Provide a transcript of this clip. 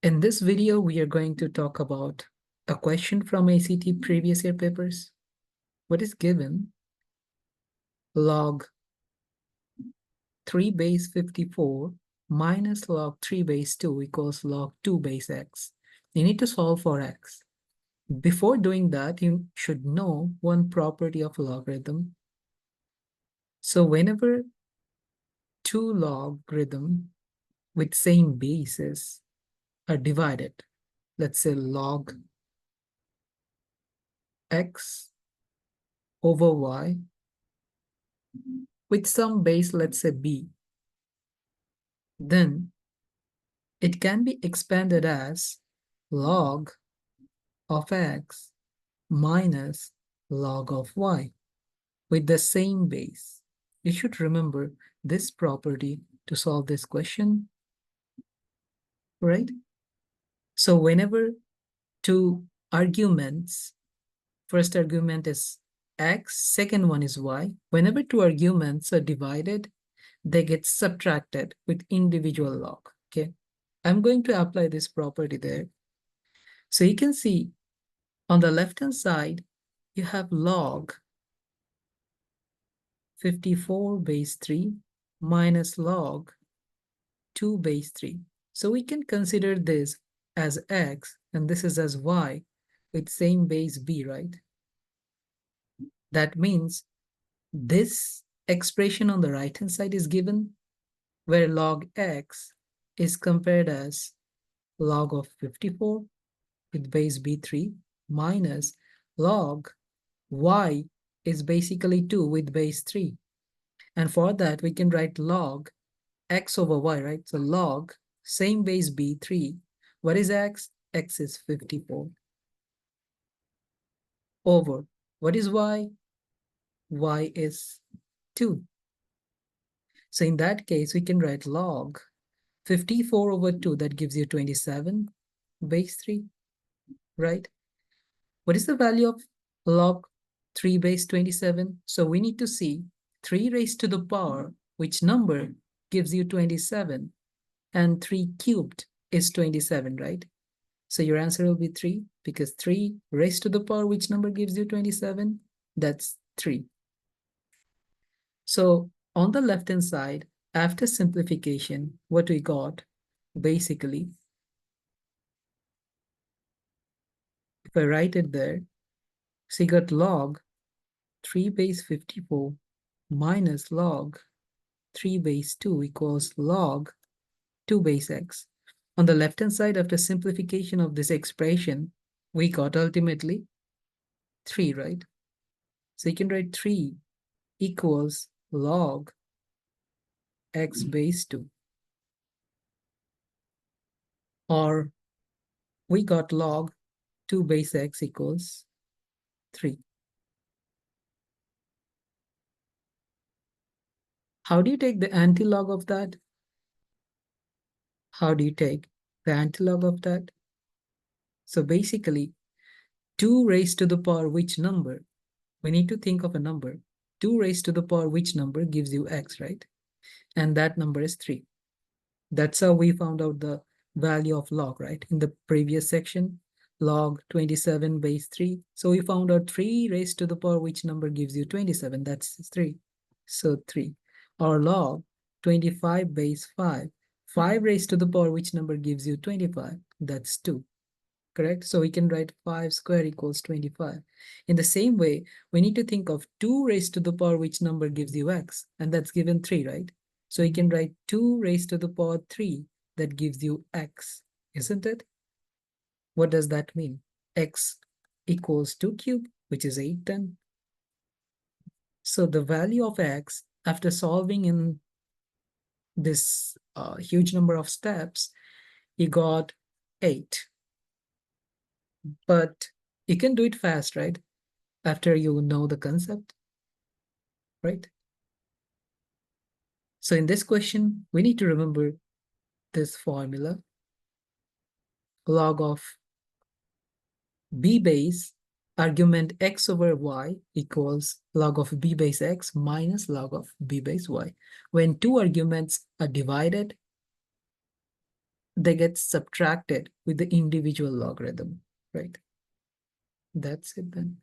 In this video, we are going to talk about a question from ACT previous year papers. What is given? Log 3 base 54 minus log 3 base 2 equals log 2 base x. You need to solve for x. Before doing that, you should know one property of logarithm. So whenever two logarithm with same bases are divided, let's say log x over y with some base, let's say b, then it can be expanded as log of x minus log of y with the same base. You should remember this property to solve this question, right? So whenever two arguments, first argument is x, second one is y, whenever two arguments are divided, they get subtracted with individual log, okay? I'm going to apply this property there. So you can see on the left-hand side, you have log 54 base 3 minus log 2 base 3. So we can consider this as x and this is as y with same base b, right? That means this expression on the right-hand side is given where log x is compared as log of 54 with base b3 minus log y is basically 2 with base 3. And for that, we can write log x over y, right? So log, same base b3. What is x? X is 54. Over, what is y? Y is 2. So in that case, we can write log 54 over 2, that gives you 27 base 3, right? What is the value of log 3 base 27? So we need to see 3 raised to the power, which number gives you 27, and 3 cubed is 27, right? So your answer will be 3, because 3 raised to the power, which number gives you 27? That's 3. So on the left-hand side, after simplification, what we got, basically, if I write it there, so you got log 3 base 54 minus log 3 base 2 equals log 2 base x. On the left-hand side, after simplification of this expression, we got ultimately 3, right? So you can write 3 equals log x base 2. Or we got log 2 base x equals 3. How do you take the antilog of that? How do you take the antilog of that? So basically, 2 raised to the power which number? We need to think of a number. 2 raised to the power which number gives you x, right? And that number is 3. That's how we found out the value of log, right? In the previous section, log 27 base 3. So we found out 3 raised to the power which number gives you 27. That's 3. So 3. Or log 25 base 5. 5 raised to the power which number gives you 25. That's 2. Correct? So we can write 5 square equals 25. In the same way, we need to think of 2 raised to the power which number gives you x, and that's given 3, right? So you can write 2 raised to the power 3, that gives you x, isn't it? What does that mean? X equals 2 cubed, which is 8 then. So the value of x, after solving in this huge number of steps, you got 8. But you can do it fast, right? After you know the concept, right? So in this question, we need to remember this formula. Log of b base argument x over y equals log of b base x minus log of b base y. When two arguments are divided, they get subtracted with the individual logarithm, right? That's it then.